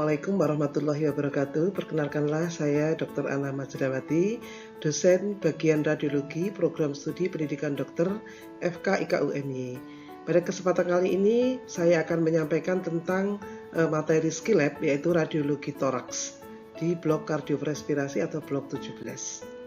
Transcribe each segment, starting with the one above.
Assalamualaikum warahmatullahi wabarakatuh. Perkenalkanlah saya Dr. Anna Majidawati, dosen bagian radiologi program studi pendidikan dokter FK-IKUMY. Pada kesempatan kali ini saya akan menyampaikan tentang materi skill lab, yaitu radiologi toraks di blok kardiorespirasi atau blok 17.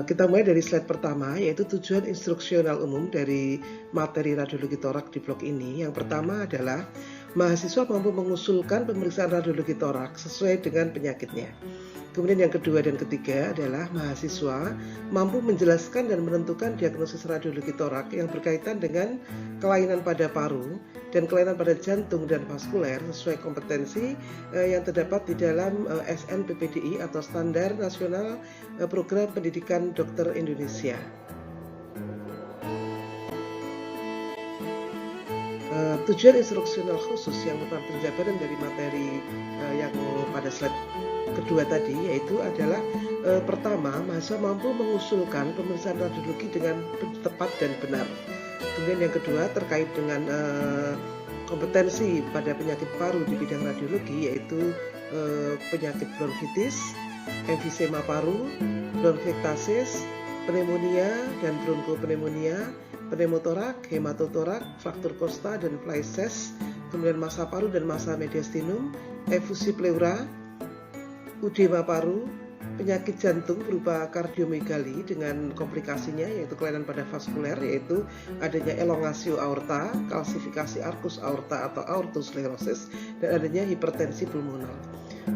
Kita mulai dari slide pertama, yaitu tujuan instruksional umum dari materi radiologi torak di blok ini. Yang pertama adalah mahasiswa mampu mengusulkan pemeriksaan radiologi torak sesuai dengan penyakitnya. Kemudian yang kedua dan ketiga adalah mahasiswa mampu menjelaskan dan menentukan diagnosis radiologi torak yang berkaitan dengan kelainan pada paru dan kelainan pada jantung dan vaskuler sesuai kompetensi yang terdapat di dalam SNPPDI atau Standar Nasional Program Pendidikan Dokter Indonesia. Tujuan instruksional khusus yang merupakan penjabaran dari materi yang pada slide kedua tadi, yaitu adalah pertama, mahasiswa mampu mengusulkan pemeriksaan radiologi dengan tepat dan benar. Kemudian yang kedua terkait dengan kompetensi pada penyakit paru di bidang radiologi, yaitu penyakit bronkitis, emfisema paru, bronkiektasis, pneumonia dan bronkopneumonia, pneumotorak, hematotorak, fraktur kosta dan plaises, kemudian massa paru dan massa mediastinum, efusi pleura, udema paru, penyakit jantung berupa kardiomegali dengan komplikasinya yaitu kelainan pada vaskuler, yaitu adanya elongasio aorta, kalsifikasi arkus aorta atau aortosklerosis, dan adanya hipertensi pulmoner.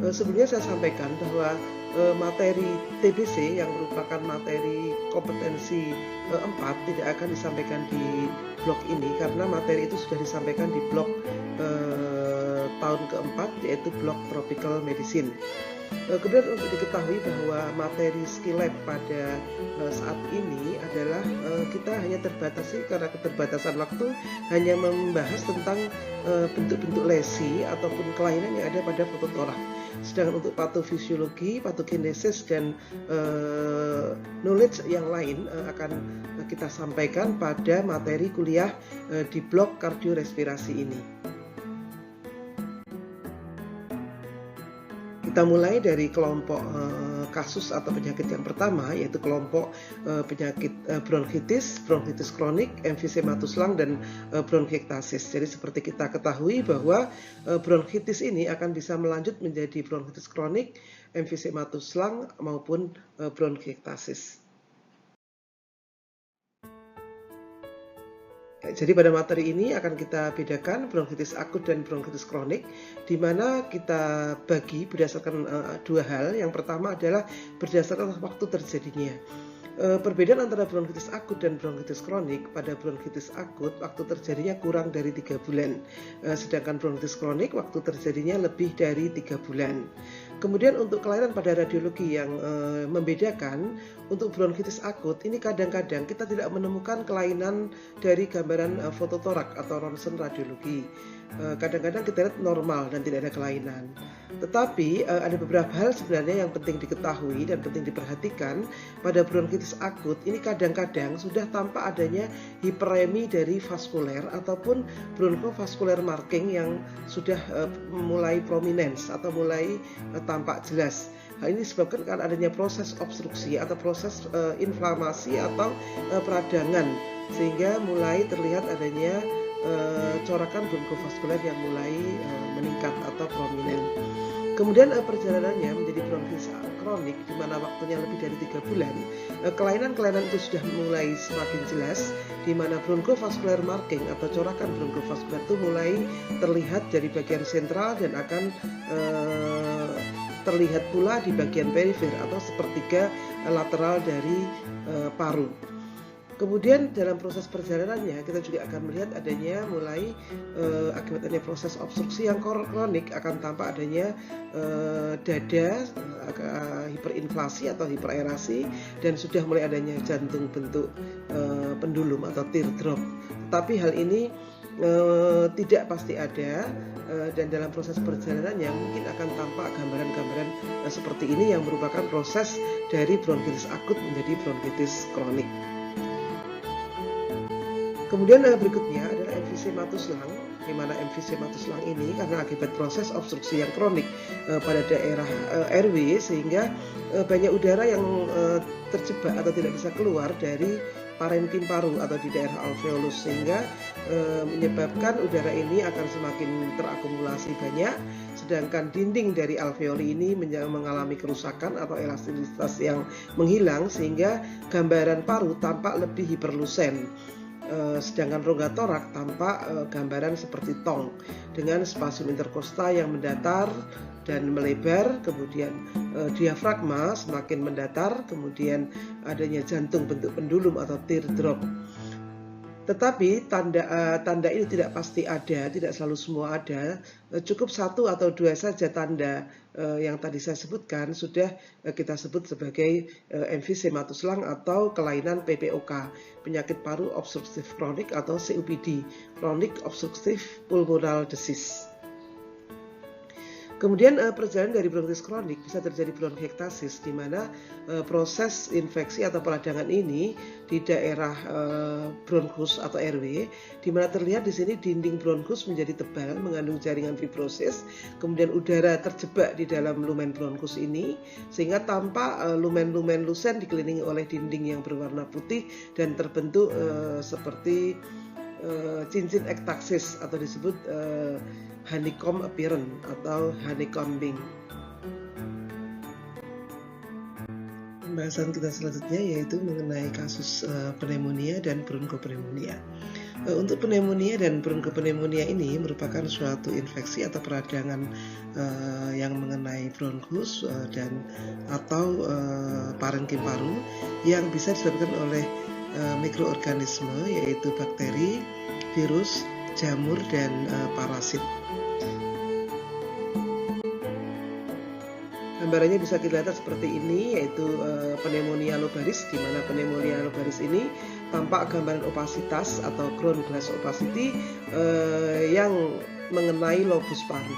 Sebelumnya saya sampaikan bahwa materi TBC yang merupakan materi kompetensi 4 tidak akan disampaikan di blok ini karena materi itu sudah disampaikan di blok tahun keempat, yaitu blok tropical medicine. Kemudian untuk diketahui bahwa materi skill lab pada saat ini adalah kita hanya terbatasi karena keterbatasan waktu hanya membahas tentang bentuk-bentuk lesi ataupun kelainan yang ada pada fototorak. Sedangkan untuk patofisiologi, patogenesis dan knowledge yang lain akan kita sampaikan pada materi kuliah di blok kardiorespirasi ini. Kita mulai dari kelompok kasus atau penyakit yang pertama, yaitu kelompok penyakit bronkitis, bronkitis kronik, emfisematus lung, dan bronkiektasis. Jadi seperti kita ketahui bahwa bronkitis ini akan bisa melanjut menjadi bronkitis kronik, emfisematus lung, maupun bronkiektasis. Jadi pada materi ini akan kita bedakan bronkitis akut dan bronkitis kronik, di mana kita bagi berdasarkan dua hal. Yang pertama adalah berdasarkan waktu terjadinya. Perbedaan antara bronkitis akut dan bronkitis kronik, pada bronkitis akut waktu terjadinya kurang dari 3 bulan, sedangkan bronkitis kronik waktu terjadinya lebih dari 3 bulan. Kemudian untuk kelainan pada radiologi yang membedakan, untuk bronkitis akut ini kadang-kadang kita tidak menemukan kelainan dari gambaran fototorak atau ronsen radiologi. Kadang-kadang kita lihat normal dan tidak ada kelainan. Tetapi ada beberapa hal sebenarnya yang penting diketahui dan penting diperhatikan pada bronkitis akut. Ini kadang-kadang sudah tampak adanya hiperemi dari vaskuler ataupun bronchovascular marking yang sudah mulai prominens atau mulai tampak jelas. Hal ini disebabkan karena adanya proses obstruksi atau proses inflamasi atau peradangan, sehingga mulai terlihat adanya corakan bronchovaskuler yang mulai meningkat atau prominent. Kemudian perjalanannya menjadi bronkitis kronik, di mana waktunya lebih dari 3 bulan. Kelainan-kelainan itu sudah mulai semakin jelas, di mana bronchovascular marking atau corakan bronchovaskuler itu mulai terlihat dari bagian sentral dan akan terlihat pula di bagian perifer atau sepertiga lateral dari paru. Kemudian dalam proses perjalanannya kita juga akan melihat adanya mulai akibat adanya proses obstruksi yang kronik akan tampak adanya dada hiperinflasi atau hiperaerasi, dan sudah mulai adanya jantung bentuk pendulum atau teardrop. Tapi hal ini tidak pasti ada, dan dalam proses perjalanannya mungkin akan tampak gambaran-gambaran seperti ini yang merupakan proses dari bronkitis akut menjadi bronkitis kronik. Kemudian berikutnya adalah emfisema emfisema tulang, di mana emfisema tulang ini karena akibat proses obstruksi yang kronik pada daerah airway, sehingga banyak udara yang terjebak atau tidak bisa keluar dari parenkim paru atau di daerah alveolus, sehingga menyebabkan udara ini akan semakin terakumulasi banyak, sedangkan dinding dari alveoli ini mengalami kerusakan atau elastisitas yang menghilang, sehingga gambaran paru tampak lebih hiperlusen. Sedangkan rongga torak tampak gambaran seperti tong dengan spasium interkosta yang mendatar dan melebar, kemudian diafragma semakin mendatar, kemudian adanya jantung bentuk pendulum atau teardrop. Tetapi tanda ini tidak pasti ada, tidak selalu semua ada. Cukup satu atau dua saja tanda yang tadi saya sebutkan sudah kita sebut sebagai emfisema tulang atau kelainan PPOK, penyakit paru obstruktif kronik atau COPD, chronic obstructive pulmonal disease. Kemudian perjalanan dari bronkitis kronik bisa terjadi bronkiektasis, di mana proses infeksi atau peradangan ini di daerah bronkus atau airway, di mana terlihat di sini dinding bronkus menjadi tebal mengandung jaringan fibrosis, kemudian udara terjebak di dalam lumen bronkus ini, sehingga tampak lumen-lumen lusen dikelilingi oleh dinding yang berwarna putih dan terbentuk seperti cincin ektaksis atau disebut honeycomb appearance atau honeycombing. Pembahasan kita selanjutnya yaitu mengenai kasus pneumonia dan bronkopneumonia. Untuk pneumonia dan bronkopneumonia ini merupakan suatu infeksi atau peradangan yang mengenai bronkus dan atau parenkim paru yang bisa disebabkan oleh mikroorganisme yaitu bakteri, virus, jamur, dan parasit. Gambarannya bisa kita lihat seperti ini, yaitu pneumonia lobaris, di mana pneumonia lobaris ini tampak gambaran opasitas atau ground glass opacity yang mengenai lobus paru.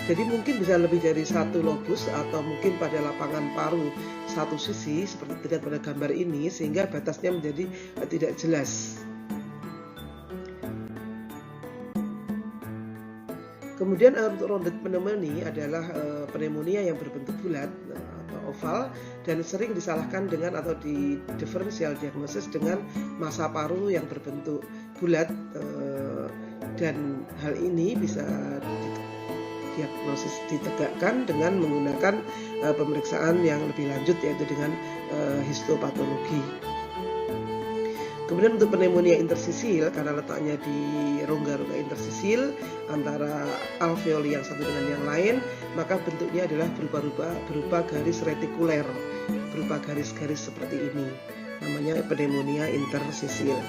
Jadi mungkin bisa lebih dari satu lobus atau mungkin pada lapangan paru satu sisi seperti terlihat pada gambar ini, sehingga batasnya menjadi tidak jelas. Kemudian untuk rounded pneumonia adalah pneumonia yang berbentuk bulat atau oval dan sering disalahkan dengan atau di differential diagnosis dengan massa paru yang berbentuk bulat, dan hal ini bisa diagnosis ditegakkan dengan menggunakan pemeriksaan yang lebih lanjut, yaitu dengan histopatologi. Kemudian untuk pneumonia intersisil, karena letaknya di rongga-rongga intersisil antara alveoli yang satu dengan yang lain, maka bentuknya adalah berupa garis retikuler, berupa garis-garis seperti ini. Namanya pneumonia intersisil.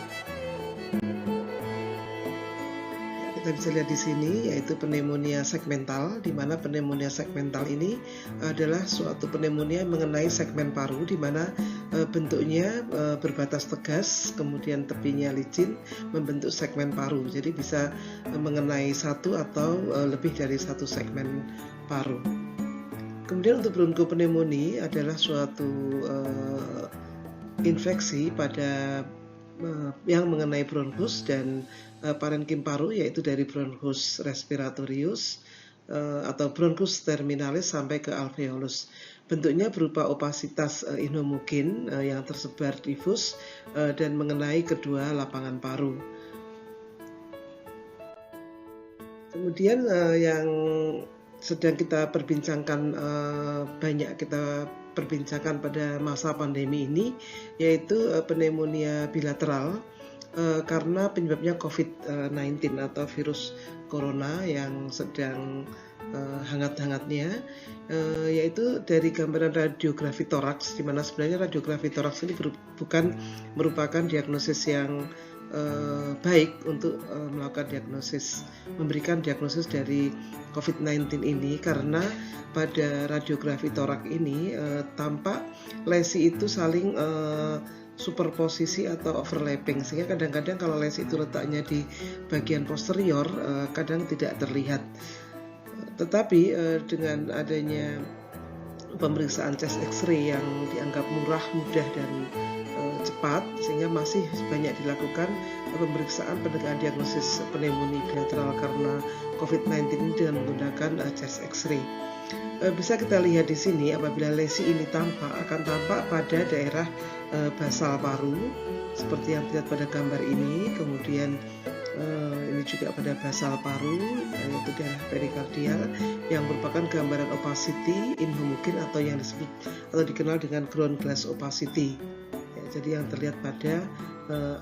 Kita bisa lihat di sini yaitu pneumonia segmental, di mana pneumonia segmental ini adalah suatu pneumonia mengenai segmen paru, di mana bentuknya berbatas tegas, kemudian tepinya licin, membentuk segmen paru. Jadi bisa mengenai satu atau lebih dari satu segmen paru. Kemudian untuk bronkopneumonia adalah suatu infeksi pada yang mengenai bronkus dan parenkim paru, yaitu dari bronchus respiratorius atau bronchus terminalis sampai ke alveolus. Bentuknya berupa opasitas inhomogen yang tersebar difus dan mengenai kedua lapangan paru. Kemudian yang sedang kita perbincangkan, banyak kita perbincangkan pada masa pandemi ini, yaitu pneumonia bilateral karena penyebabnya COVID-19 atau virus corona yang sedang hangat-hangatnya, yaitu dari gambaran radiografi toraks, di mana sebenarnya radiografi toraks ini bukan merupakan diagnosis yang baik untuk melakukan diagnosis, memberikan diagnosis dari COVID-19 ini, karena pada radiografi torak ini tampak lesi itu saling superposisi atau overlapping, sehingga kadang-kadang kalau lesi itu letaknya di bagian posterior kadang tidak terlihat. Tetapi dengan adanya pemeriksaan chest X-ray yang dianggap murah, mudah dan cepat, sehingga masih banyak dilakukan pemeriksaan pendataan diagnosis pneumonia bilateral karena COVID-19 ini dengan menggunakan chest X-ray. Bisa kita lihat di sini, apabila lesi ini akan tampak pada daerah basal paru seperti yang dilihat pada gambar ini. Kemudian ini juga pada basal paru, yaitu daerah perikardial yang merupakan gambaran opacity inhomogen atau yang disebut atau dikenal dengan ground glass opacity. Ya, jadi yang terlihat pada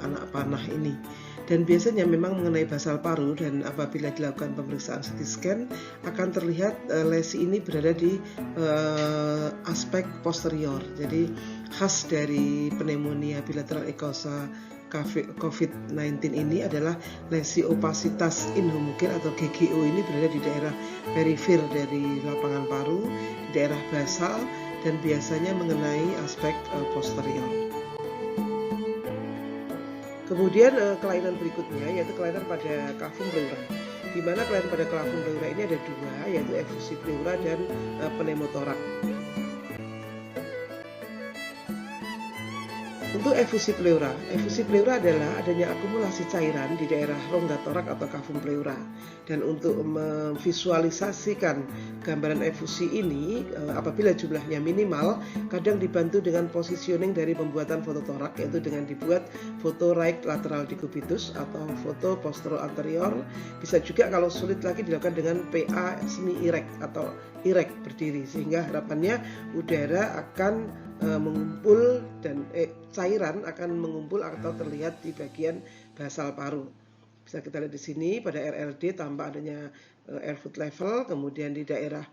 anak panah ini. Dan biasanya memang mengenai basal paru, dan apabila dilakukan pemeriksaan CT scan akan terlihat lesi ini berada di aspek posterior. Jadi khas dari pneumonia bilateral echosa COVID-19 ini adalah lesi opasitas inhomogen atau GGO ini berada di daerah perifer dari lapangan paru, di daerah basal, dan biasanya mengenai aspek posterior. Kemudian kelainan berikutnya yaitu kelainan pada clavum pleura, di mana kelainan pada clavum pleura ini ada dua, yaitu efusi pleura dan pneumotorak. Untuk efusi pleura adalah adanya akumulasi cairan di daerah rongga torak atau clavum pleura. Dan untuk memvisualisasikan gambaran efusi ini, apabila jumlahnya minimal, kadang dibantu dengan positioning dari pembuatan foto torak, yaitu dengan dibuat foto right lateral decubitus atau foto postero anterior. Bisa juga kalau sulit lagi dilakukan dengan PA semi erect atau erect berdiri, sehingga harapannya udara akan mengumpul dan cairan akan mengumpul atau terlihat di bagian basal paru. Bisa kita lihat di sini pada RLD tampak adanya air foot level, kemudian di daerah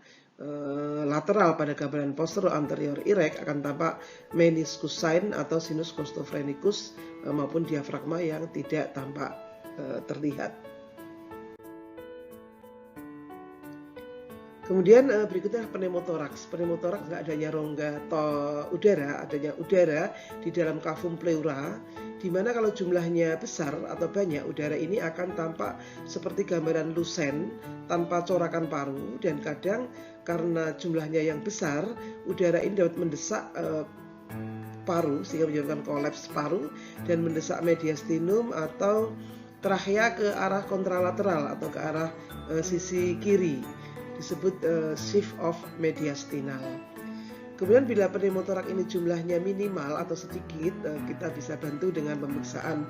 lateral pada gambaran postero anterior erect akan tampak meniscus sign atau sinus costophrenikus maupun diafragma yang tidak tampak terlihat. Kemudian berikutnya pneumotoraks. Pneumotoraks nggak adanya rongga udara, adanya udara di dalam clavum pleura, di mana kalau jumlahnya besar atau banyak, udara ini akan tampak seperti gambaran lusen tanpa corakan paru, dan kadang karena jumlahnya yang besar, udara ini dapat mendesak paru sehingga menyebabkan kolaps paru dan mendesak mediastinum atau trachea ke arah kontralateral atau ke arah sisi kiri, disebut shift of mediastinal. Kemudian bila pneumotorak ini jumlahnya minimal atau sedikit, kita bisa bantu dengan pemeriksaan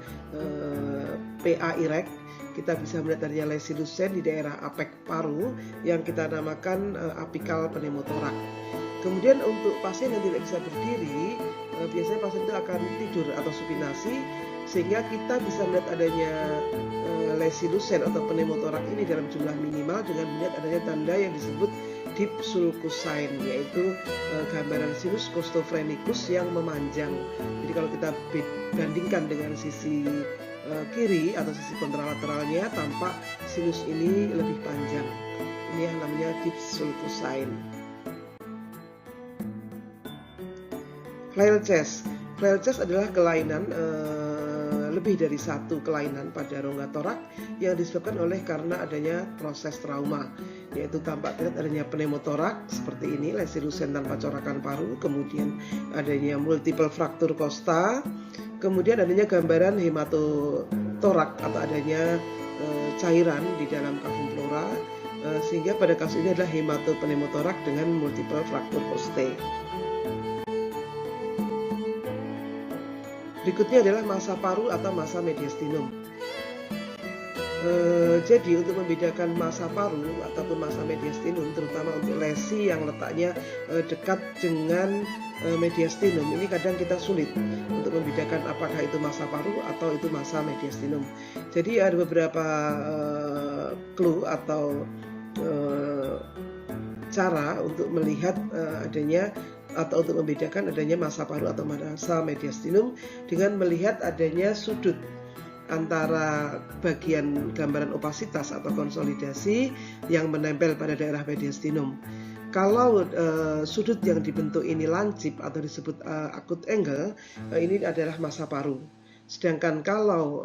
PA erect. Kita bisa melihat adanya lesi lusen di daerah apek paru yang kita namakan apikal pneumotorak. Kemudian untuk pasien yang tidak bisa berdiri, biasanya pasien itu akan tidur atau supinasi, sehingga kita bisa melihat adanya lesi lusen atau pneumotorak ini dalam jumlah minimal dengan melihat adanya tanda yang disebut deep sulcus sign, yaitu gambaran sinus costophrenikus yang memanjang. Jadi kalau kita bandingkan dengan sisi kiri atau sisi kontralateralnya, tampak sinus ini lebih panjang. Ini yang namanya deep sulcus sign. Flail chest. Flail chest adalah kelainan lebih dari satu kelainan pada rongga torak yang disebabkan oleh karena adanya proses trauma, yaitu tampak terlihat adanya pneumotorak seperti ini, lesi lusen tanpa corakan paru, kemudian adanya multiple fraktur costa, kemudian adanya gambaran hematotorak atau adanya cairan di dalam clavum pleura, sehingga pada kasus ini adalah hematopneumotorak dengan multiple fraktur costae. Berikutnya adalah massa paru atau massa mediastinum. Jadi untuk membedakan massa paru ataupun massa mediastinum, terutama untuk lesi yang letaknya dekat dengan mediastinum, ini kadang kita sulit untuk membedakan apakah itu massa paru atau itu massa mediastinum. Jadi ada beberapa clue atau cara untuk melihat adanya atau untuk membedakan adanya massa paru atau massa mediastinum dengan melihat adanya sudut antara bagian gambaran opasitas atau konsolidasi yang menempel pada daerah mediastinum. Kalau sudut yang dibentuk ini lancip atau disebut acute angle, ini adalah massa paru. Sedangkan kalau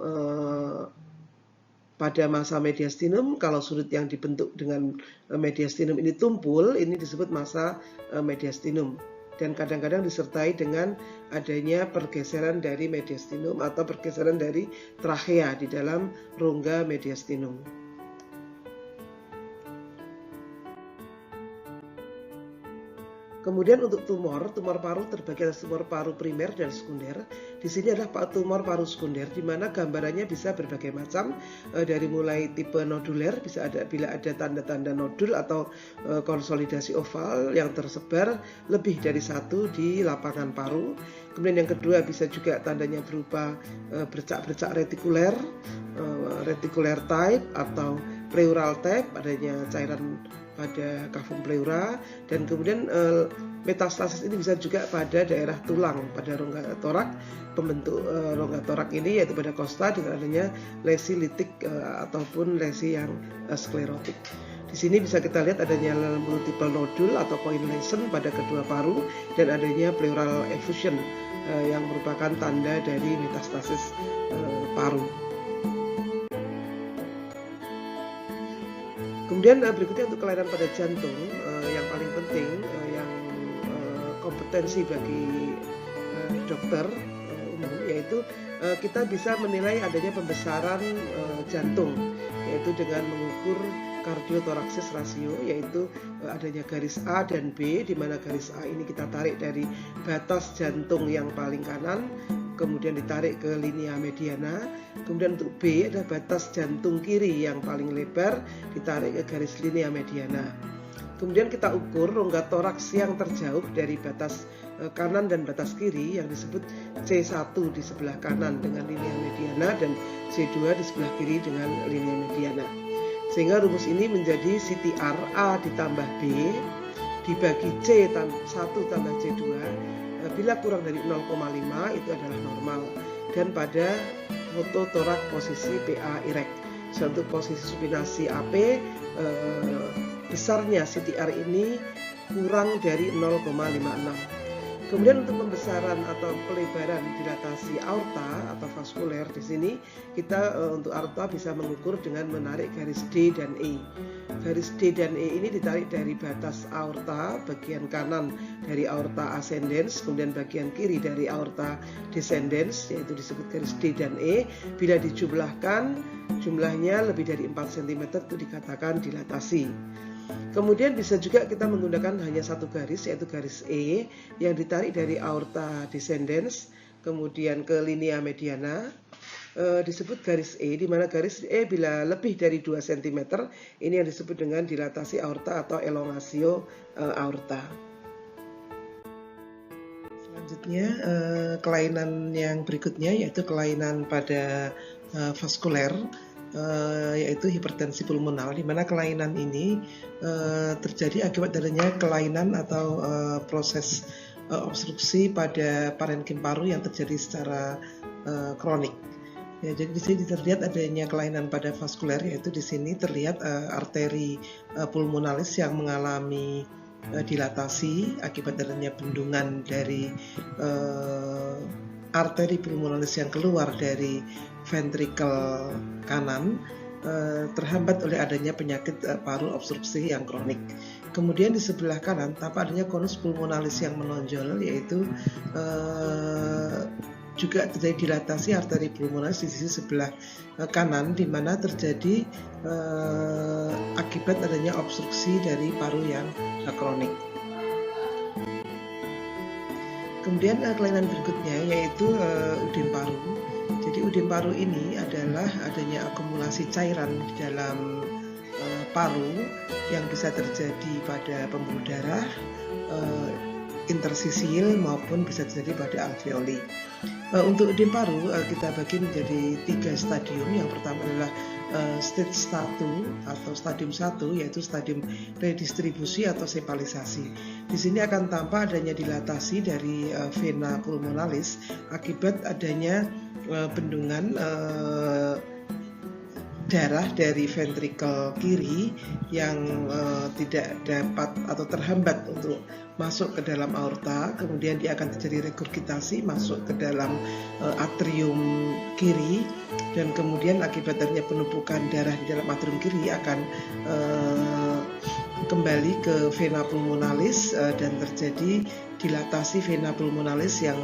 pada masa mediastinum, kalau sudut yang dibentuk dengan mediastinum ini tumpul, ini disebut masa mediastinum. Dan kadang-kadang disertai dengan adanya pergeseran dari mediastinum atau pergeseran dari trachea di dalam rongga mediastinum. Kemudian untuk tumor paru terbagi atas tumor paru primer dan sekunder. Di sini adalah tumor paru sekunder, di mana gambarannya bisa berbagai macam, dari mulai tipe noduler, bisa ada bila ada tanda-tanda nodul atau konsolidasi oval yang tersebar lebih dari satu di lapangan paru. Kemudian yang kedua bisa juga tandanya berupa bercak-bercak retikuler, retikuler type atau pleural type, adanya cairan pada kavum pleura, dan kemudian metastasis ini bisa juga pada daerah tulang, pada rongga torak. Pembentuk rongga torak ini yaitu pada kosta dengan adanya lesi litik ataupun lesi yang sklerotik. Di sini bisa kita lihat adanya multiple nodule atau coin lesion pada kedua paru dan adanya pleural effusion yang merupakan tanda dari metastasis paru. Kemudian berikutnya untuk kelainan pada jantung, yang paling penting, yang kompetensi bagi dokter umum, yaitu kita bisa menilai adanya pembesaran jantung, yaitu dengan mengukur kardiotoraksis rasio, yaitu adanya garis A dan B, di mana garis A ini kita tarik dari batas jantung yang paling kanan, kemudian ditarik ke linea mediana. Kemudian untuk B adalah batas jantung kiri yang paling lebar, ditarik ke garis linea mediana. Kemudian kita ukur rongga toraks yang terjauh dari batas kanan dan batas kiri yang disebut C1 di sebelah kanan dengan linea mediana dan C2 di sebelah kiri dengan linea mediana. Sehingga rumus ini menjadi CTR A ditambah B dibagi C1 tambah C2. Bila kurang dari 0,5 itu adalah normal, dan pada foto torak posisi PA erect. Untuk posisi supinasi AP, besarnya CTR ini kurang dari 0,56. Kemudian untuk pembesaran atau pelebaran dilatasi aorta atau vaskuler, di sini kita untuk aorta bisa mengukur dengan menarik garis D dan E. Garis D dan E ini ditarik dari batas aorta bagian kanan dari aorta ascendens, kemudian bagian kiri dari aorta descendens, yaitu disebut garis D dan E. Bila dijumlahkan, jumlahnya lebih dari 4 cm itu dikatakan dilatasi. Kemudian bisa juga kita menggunakan hanya satu garis, yaitu garis E yang ditarik dari aorta descendens kemudian ke linea mediana, disebut garis E, di mana garis E bila lebih dari 2 cm ini yang disebut dengan dilatasi aorta atau elongasio aorta. Selanjutnya kelainan yang berikutnya yaitu kelainan pada vaskuler, yaitu hipertensi pulmonal, di mana kelainan ini terjadi akibat adanya kelainan atau proses obstruksi pada parenkim paru yang terjadi secara kronik. Ya, jadi di sini terlihat adanya kelainan pada vaskuler, yaitu di sini terlihat arteri pulmonalis yang mengalami dilatasi akibat adanya bendungan dari arteri pulmonalis yang keluar dari ventrikel kanan, terhambat oleh adanya penyakit paru obstruksi yang kronik. Kemudian di sebelah kanan tampak adanya konus pulmonalis yang menonjol, yaitu juga terjadi dilatasi arteri pulmonalis di sisi sebelah kanan, di mana terjadi akibat adanya obstruksi dari paru yang kronik. Kemudian kelainan berikutnya yaitu udem paru. Jadi udem paru ini adalah adanya akumulasi cairan di dalam paru yang bisa terjadi pada pembuluh darah, intersisil maupun bisa terjadi pada alveoli. Untuk udem paru kita bagi menjadi 3 stadium. Yang pertama adalah stage 1 atau stadium 1, yaitu stadium redistribusi atau sepalisasi. Di sini akan tampak adanya dilatasi dari vena pulmonalis akibat adanya bendungan darah dari ventrikel kiri yang tidak dapat atau terhambat untuk masuk ke dalam aorta, kemudian dia akan terjadi regurgitasi masuk ke dalam atrium kiri, dan kemudian akibat adanya penumpukan darah di dalam atrium kiri akan kembali ke vena pulmonalis dan terjadi dilatasi vena pulmonalis yang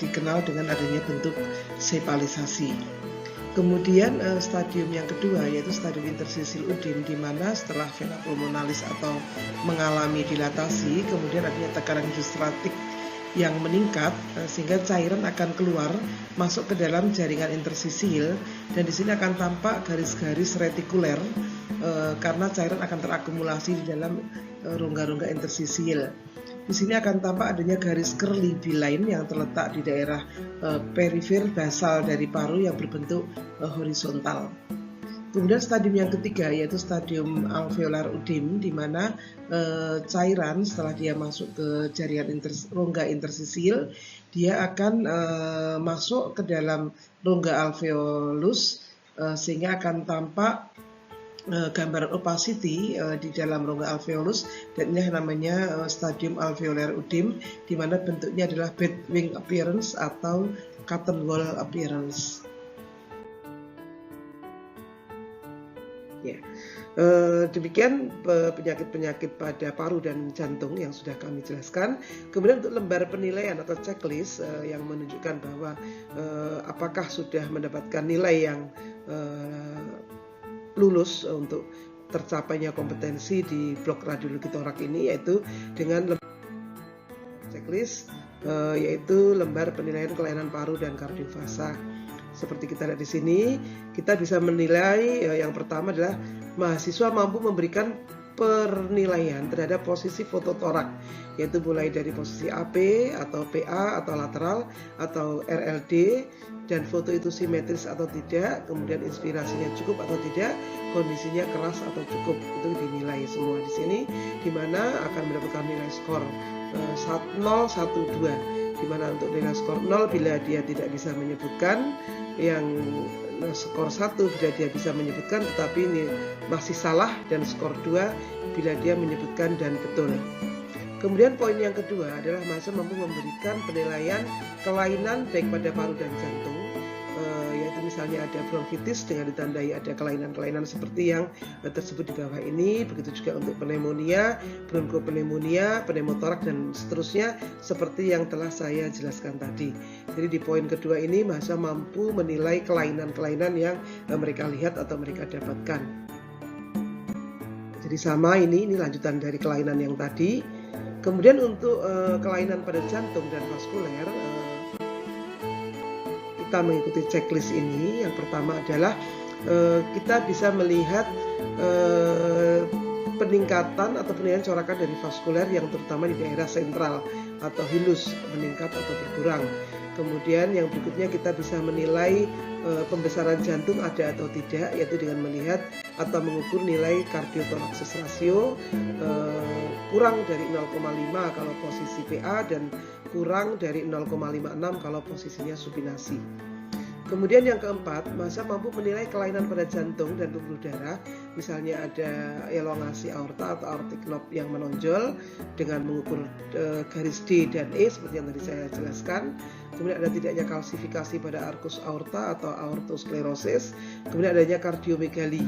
dikenal dengan adanya bentuk sepalisasi. Kemudian stadium yang kedua yaitu stadium interstisil udem, di mana setelah vena pulmonalis atau mengalami dilatasi, kemudian adanya tekanan hidrostatik yang meningkat sehingga cairan akan keluar masuk ke dalam jaringan interstisil, dan di sini akan tampak garis-garis retikuler karena cairan akan terakumulasi di dalam rongga-rongga interstisil. Di sini akan tampak adanya garis curly B-line yang terletak di daerah perifer basal dari paru yang berbentuk horizontal. Kemudian stadium yang ketiga yaitu stadium alveolar udem, di mana cairan setelah dia masuk ke jaringan rongga interstisil, dia akan masuk ke dalam rongga alveolus sehingga akan tampak gambaran opacity di dalam rongga alveolus, dan ini namanya stadium alveolar udem, di mana bentuknya adalah bat wing appearance atau cotton wool appearance. Ya, demikian penyakit-penyakit pada paru dan jantung yang sudah kami jelaskan. Kemudian untuk lembar penilaian atau checklist yang menunjukkan bahwa apakah sudah mendapatkan nilai yang lulus untuk tercapainya kompetensi di blok radiologi torak ini, yaitu dengan checklist yaitu lembar penilaian kelainan paru dan kardiofasa. Seperti kita lihat di sini, kita bisa menilai yang pertama adalah mahasiswa mampu memberikan penilaian terhadap posisi foto torak, yaitu mulai dari posisi AP atau PA atau lateral atau RLD, dan foto itu simetris atau tidak, kemudian inspirasinya cukup atau tidak, kondisinya keras atau cukup, itu dinilai semua di sini, di mana akan mendapatkan nilai skor 0, 1, 2, di mana untuk nilai skor 0 bila dia tidak bisa menyebutkan, yang skor 1 bila dia bisa menyebutkan tetapi ini masih salah, dan skor 2 bila dia menyebutkan dan betul. Kemudian poin yang kedua adalah mahasiswa mampu memberikan penilaian kelainan baik pada paru dan jantung, yaitu misalnya ada bronkitis dengan ditandai ada kelainan-kelainan seperti yang tersebut di bawah ini, begitu juga untuk pneumonia, bronkopneumonia, pneumotorak dan seterusnya seperti yang telah saya jelaskan tadi. Jadi di poin kedua ini mahasiswa mampu menilai kelainan-kelainan yang mereka lihat atau mereka dapatkan. Jadi sama ini lanjutan dari kelainan yang tadi. Kemudian untuk kelainan pada jantung dan vaskuler, kita mengikuti checklist ini. Yang pertama adalah kita bisa melihat peningkatan atau penilaian corakan dari vaskuler yang terutama di daerah sentral atau hilus meningkat atau berkurang. Kemudian yang berikutnya kita bisa menilai pembesaran jantung ada atau tidak, yaitu dengan melihat atau mengukur nilai kardiotoraksis rasio kurang dari 0,5 kalau posisi PA dan kurang dari 0,56 kalau posisinya supinasi. Kemudian yang keempat, mahasiswa mampu menilai kelainan pada jantung dan pembuluh darah, misalnya ada elongasi aorta atau aortic knob yang menonjol dengan mengukur garis D dan E seperti yang tadi saya jelaskan. Kemudian ada tidaknya kalsifikasi pada arkus aorta atau aortosklerosis, kemudian adanya kardiomegali.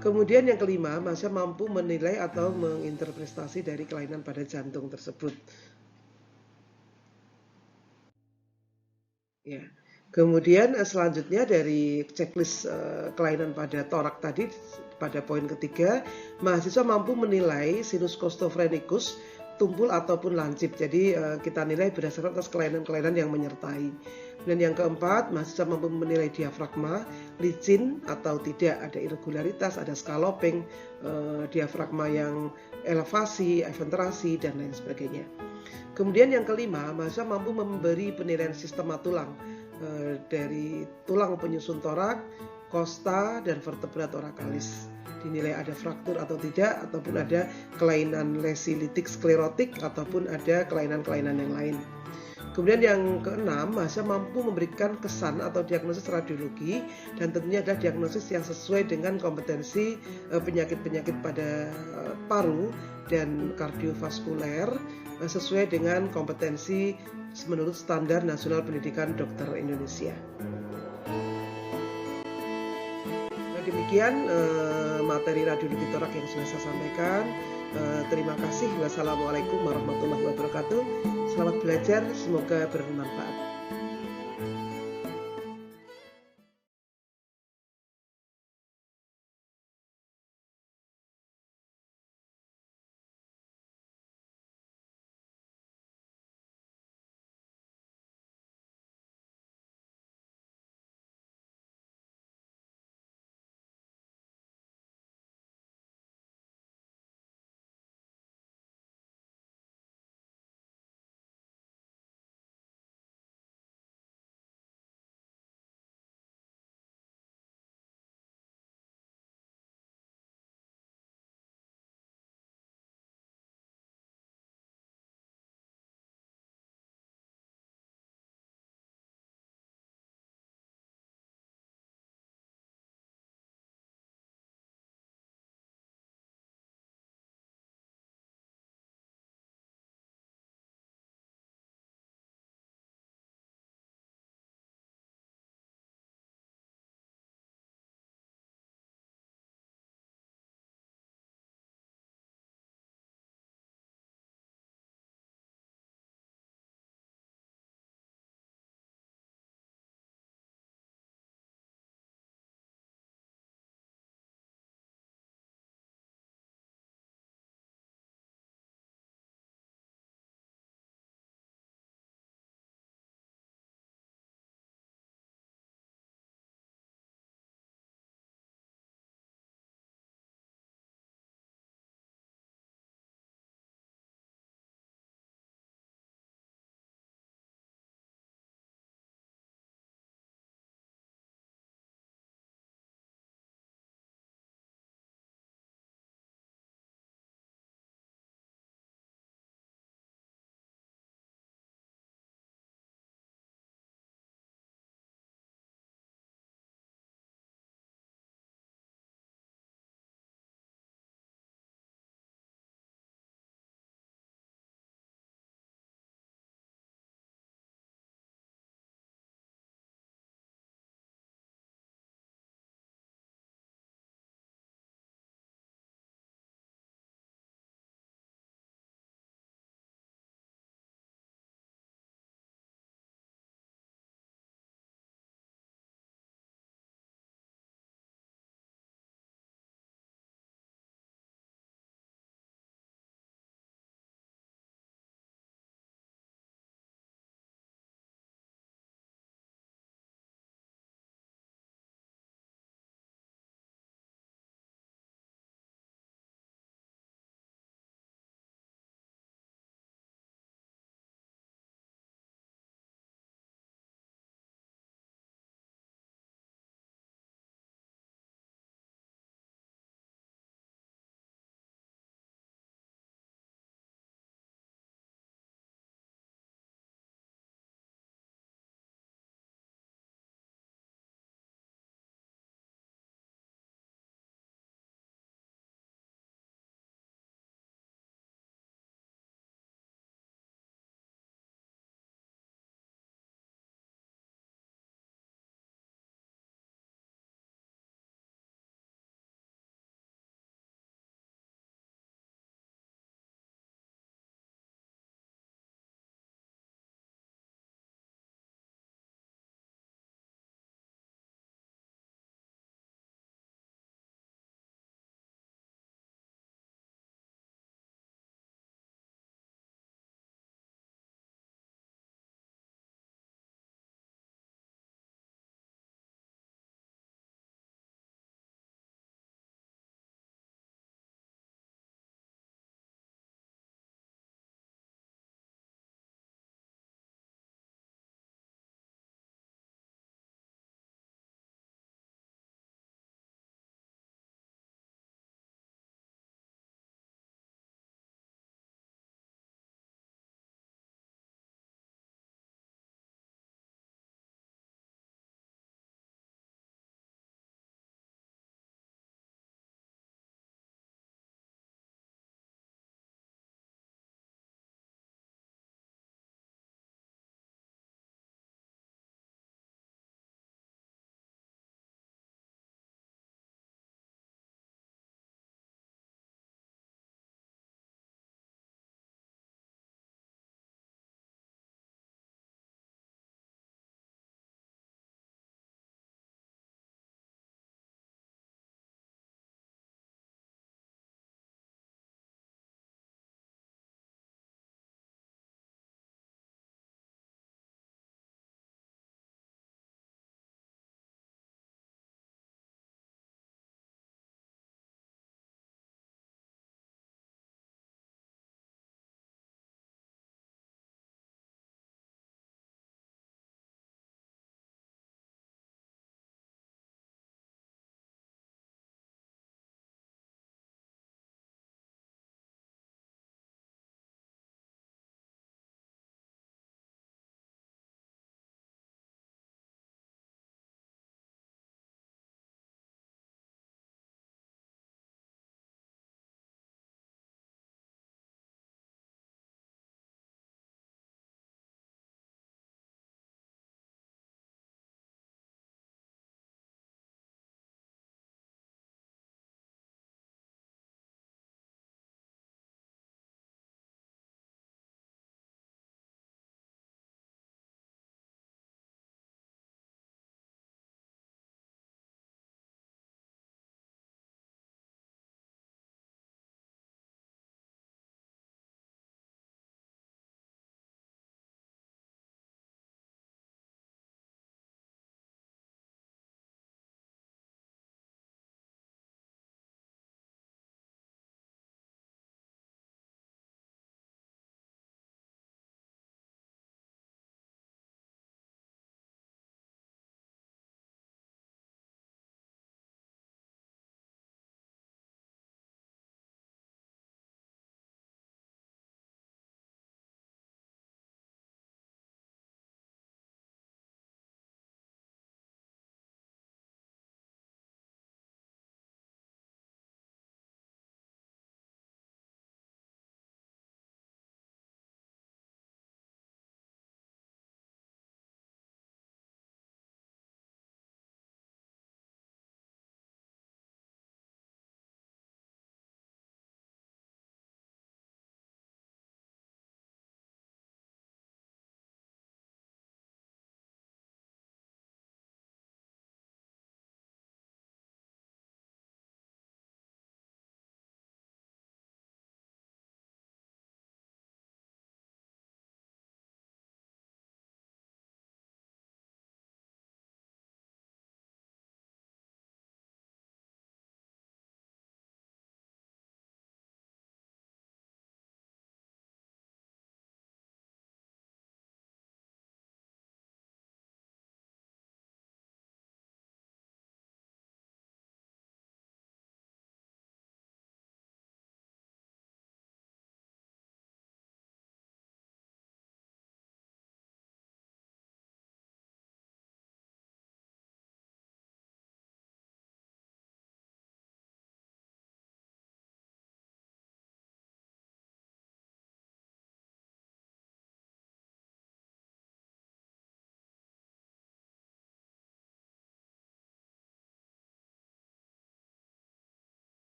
Kemudian yang kelima, mahasiswa mampu menilai atau menginterpretasi dari kelainan pada jantung tersebut. Ya. Kemudian selanjutnya dari checklist kelainan pada torak tadi, pada poin ketiga, mahasiswa mampu menilai sinus costophrenicus tumpul ataupun lancip. Jadi kita nilai berdasarkan atas kelainan-kelainan yang menyertai. Dan yang keempat, mahasiswa mampu menilai diafragma licin atau tidak, ada irregularitas, ada scalloping, diafragma yang elevasi, eventrasi, dan lain sebagainya. Kemudian yang kelima, mahasiswa mampu memberi penilaian sistema tulang dari tulang penyusun torak, kosta, dan vertebra torakalis. Dinilai ada fraktur atau tidak, ataupun ada kelainan lesi litik sklerotik, ataupun ada kelainan-kelainan yang lain. Kemudian yang keenam, mahasiswa mampu memberikan kesan atau diagnosis radiologi, dan tentunya adalah diagnosis yang sesuai dengan kompetensi penyakit-penyakit pada paru dan kardiovaskuler, sesuai dengan kompetensi menurut Standar Nasional Pendidikan Dokter Indonesia. Demikian materi radiologi torak yang sudah saya sampaikan. Terima kasih. Wassalamualaikum warahmatullahi wabarakatuh. Selamat belajar, semoga bermanfaat.